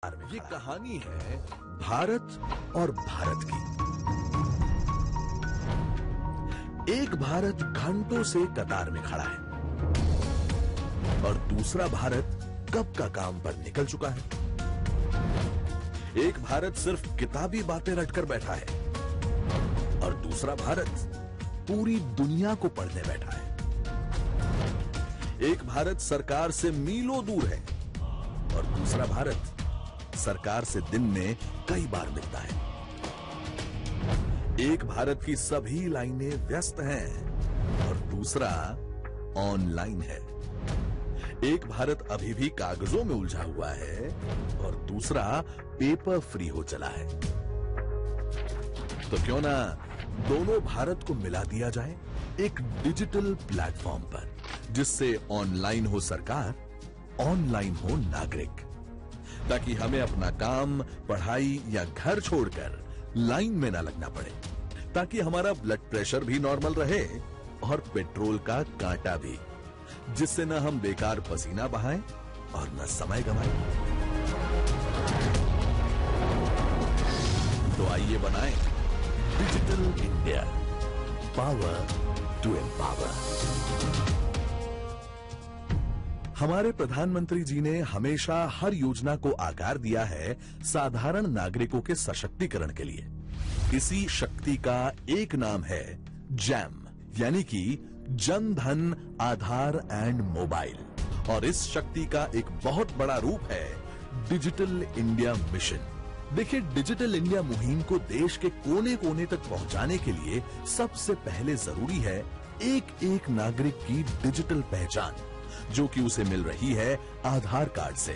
ये कहानी है भारत और भारत की। एक भारत घंटों से कतार में खड़ा है और दूसरा भारत कब का काम पर निकल चुका है। एक भारत सिर्फ किताबी बातें रटकर बैठा है और दूसरा भारत पूरी दुनिया को पढ़ने बैठा है। एक भारत सरकार से मीलों दूर है और दूसरा भारत सरकार से दिन में कई बार मिलता है। एक भारत की सभी लाइनें व्यस्त हैं और दूसरा ऑनलाइन है। एक भारत अभी भी कागजों में उलझा हुआ है और दूसरा पेपर फ्री हो चला है। तो क्यों ना दोनों भारत को मिला दिया जाए एक डिजिटल प्लेटफॉर्म पर, जिससे ऑनलाइन हो सरकार, ऑनलाइन हो नागरिक, ताकि हमें अपना काम, पढ़ाई या घर छोड़कर लाइन में ना लगना पड़े, ताकि हमारा ब्लड प्रेशर भी नॉर्मल रहे और पेट्रोल का कांटा भी, जिससे न हम बेकार पसीना बहाएं और न समय गंवाएं। तो आइए बनाएं digital India, power to empower. हमारे प्रधानमंत्री जी ने हमेशा हर योजना को आकार दिया है साधारण नागरिकों के सशक्तिकरण के लिए। इसी शक्ति का एक नाम है जैम, यानी कि जन धन आधार एंड मोबाइल। और इस शक्ति का एक बहुत बड़ा रूप है डिजिटल इंडिया मिशन। देखिए, डिजिटल इंडिया मुहिम को देश के कोने कोने तक पहुंचाने के लिए सबसे पहले जरूरी है एक एक नागरिक की डिजिटल पहचान, जो कि उसे मिल रही है आधार कार्ड से।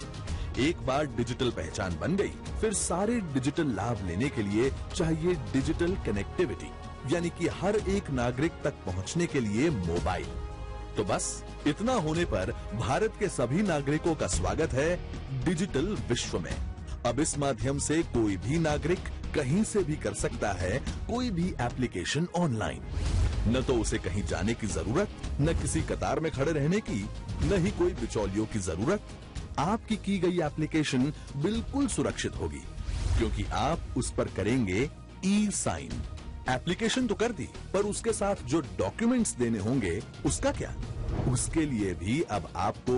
एक बार डिजिटल पहचान बन गई, फिर सारे डिजिटल लाभ लेने के लिए चाहिए डिजिटल कनेक्टिविटी, यानी कि हर एक नागरिक तक पहुंचने के लिए मोबाइल। तो बस इतना होने पर भारत के सभी नागरिकों का स्वागत है डिजिटल विश्व में। अब इस माध्यम से कोई भी नागरिक कहीं से भी कर सकता है कोई भी एप्लीकेशन ऑनलाइन। न तो उसे कहीं जाने की जरूरत, न किसी कतार में खड़े रहने की, न ही कोई बिचौलियों की जरूरत। आपकी की गई एप्लीकेशन बिल्कुल सुरक्षित होगी, क्योंकि आप उस पर करेंगे ई साइन। एप्लीकेशन तो कर दी, पर उसके साथ जो डॉक्यूमेंट्स देने होंगे उसका क्या? उसके लिए भी अब आपको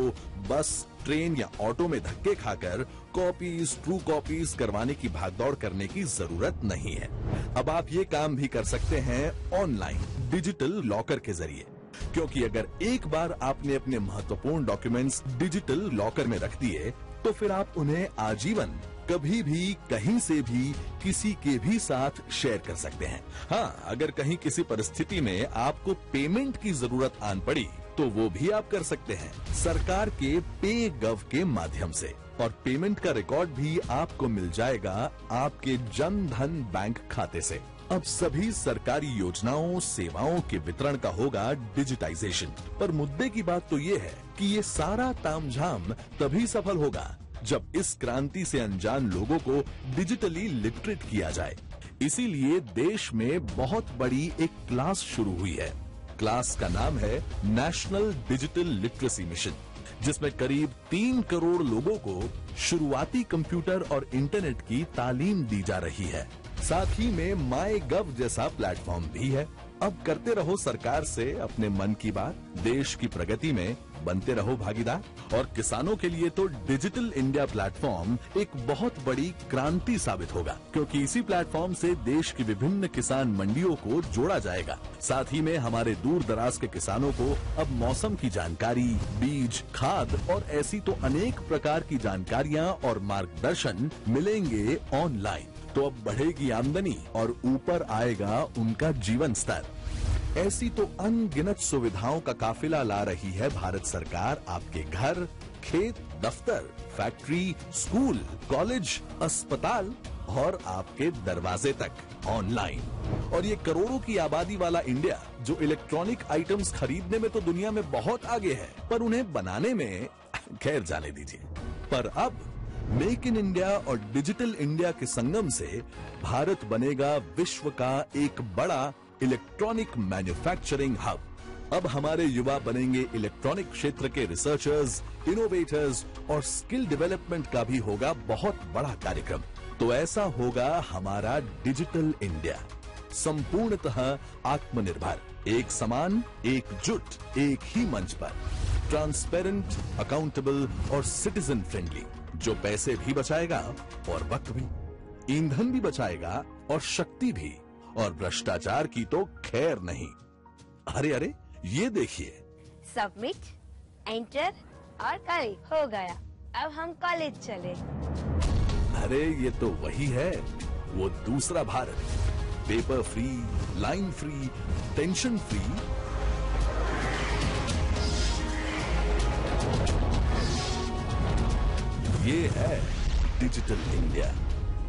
बस, ट्रेन या ऑटो में धक्के खाकर कॉपीज, ट्रू कॉपीज करवाने की भागदौड़ करने की जरूरत नहीं है। अब आप ये काम भी कर सकते हैं ऑनलाइन डिजिटल लॉकर के जरिए, क्योंकि अगर एक बार आपने अपने महत्वपूर्ण डॉक्यूमेंट्स डिजिटल लॉकर में रख दिए, तो फिर आप उन्हें आजीवन कभी भी, कहीं से भी, किसी के भी साथ शेयर कर सकते हैं। हाँ, अगर कहीं किसी परिस्थिति में आपको पेमेंट की जरूरत आन पड़ी, तो वो भी आप कर सकते हैं सरकार के पे गव के माध्यम से। और पेमेंट का रिकॉर्ड भी आपको मिल जाएगा आपके जन धन बैंक खाते से। अब सभी सरकारी योजनाओं, सेवाओं के वितरण का होगा डिजिटाइजेशन। पर मुद्दे की बात तो ये है कि ये सारा तामझाम तभी सफल होगा जब इस क्रांति से अनजान लोगों को डिजिटली लिटरेट किया जाए। इसीलिए देश में बहुत बड़ी एक क्लास शुरू हुई है। क्लास का नाम है नेशनल डिजिटल लिटरेसी मिशन, जिसमें करीब 3 करोड़ लोगों को शुरुआती कंप्यूटर और इंटरनेट की तालीम दी जा रही है। साथ ही में माई गव जैसा प्लेटफॉर्म भी है। अब करते रहो सरकार से अपने मन की बात, देश की प्रगति में बनते रहो भागीदार। और किसानों के लिए तो डिजिटल इंडिया प्लेटफॉर्म एक बहुत बड़ी क्रांति साबित होगा, क्योंकि इसी प्लेटफॉर्म से देश की विभिन्न किसान मंडियों को जोड़ा जाएगा। साथ ही में हमारे दूर दराज के किसानों को अब मौसम की जानकारी, बीज, खाद और ऐसी तो अनेक प्रकार की जानकारियां और मार्गदर्शन मिलेंगे ऑनलाइन। तो अब बढ़ेगी आमदनी और ऊपर आएगा उनका जीवन स्तर। ऐसी तो अनगिनत सुविधाओं का काफिला ला रही है भारत सरकार आपके घर, खेत, दफ्तर, फैक्ट्री, स्कूल, कॉलेज, अस्पताल और आपके दरवाजे तक ऑनलाइन। और ये करोड़ों की आबादी वाला इंडिया, जो इलेक्ट्रॉनिक आइटम्स खरीदने में तो दुनिया में बहुत आगे है, पर उन्हें बनाने में खैर जाने दीजिए। पर अब मेक इन इंडिया और डिजिटल इंडिया के संगम से भारत बनेगा विश्व का एक बड़ा इलेक्ट्रॉनिक मैन्युफैक्चरिंग हब। अब हमारे युवा बनेंगे इलेक्ट्रॉनिक क्षेत्र के रिसर्चर्स, इनोवेटर्स और स्किल डेवलपमेंट का भी होगा बहुत बड़ा कार्यक्रम। तो ऐसा होगा हमारा डिजिटल इंडिया, संपूर्णतः आत्मनिर्भर, एक समान, एकजुट, एक ही मंच पर, ट्रांसपेरेंट, अकाउंटेबल और सिटीजन फ्रेंडली, जो पैसे भी बचाएगा और वक्त भी, ईंधन भी बचाएगा और शक्ति भी, और भ्रष्टाचार की तो खैर नहीं। अरे अरे, ये देखिए, सबमिट, एंटर और कलिक हो गया। अब हम कॉलेज चले। अरे ये तो वही है, वो दूसरा Bharat, paper free, line free, tension free. ये है डिजिटल इंडिया।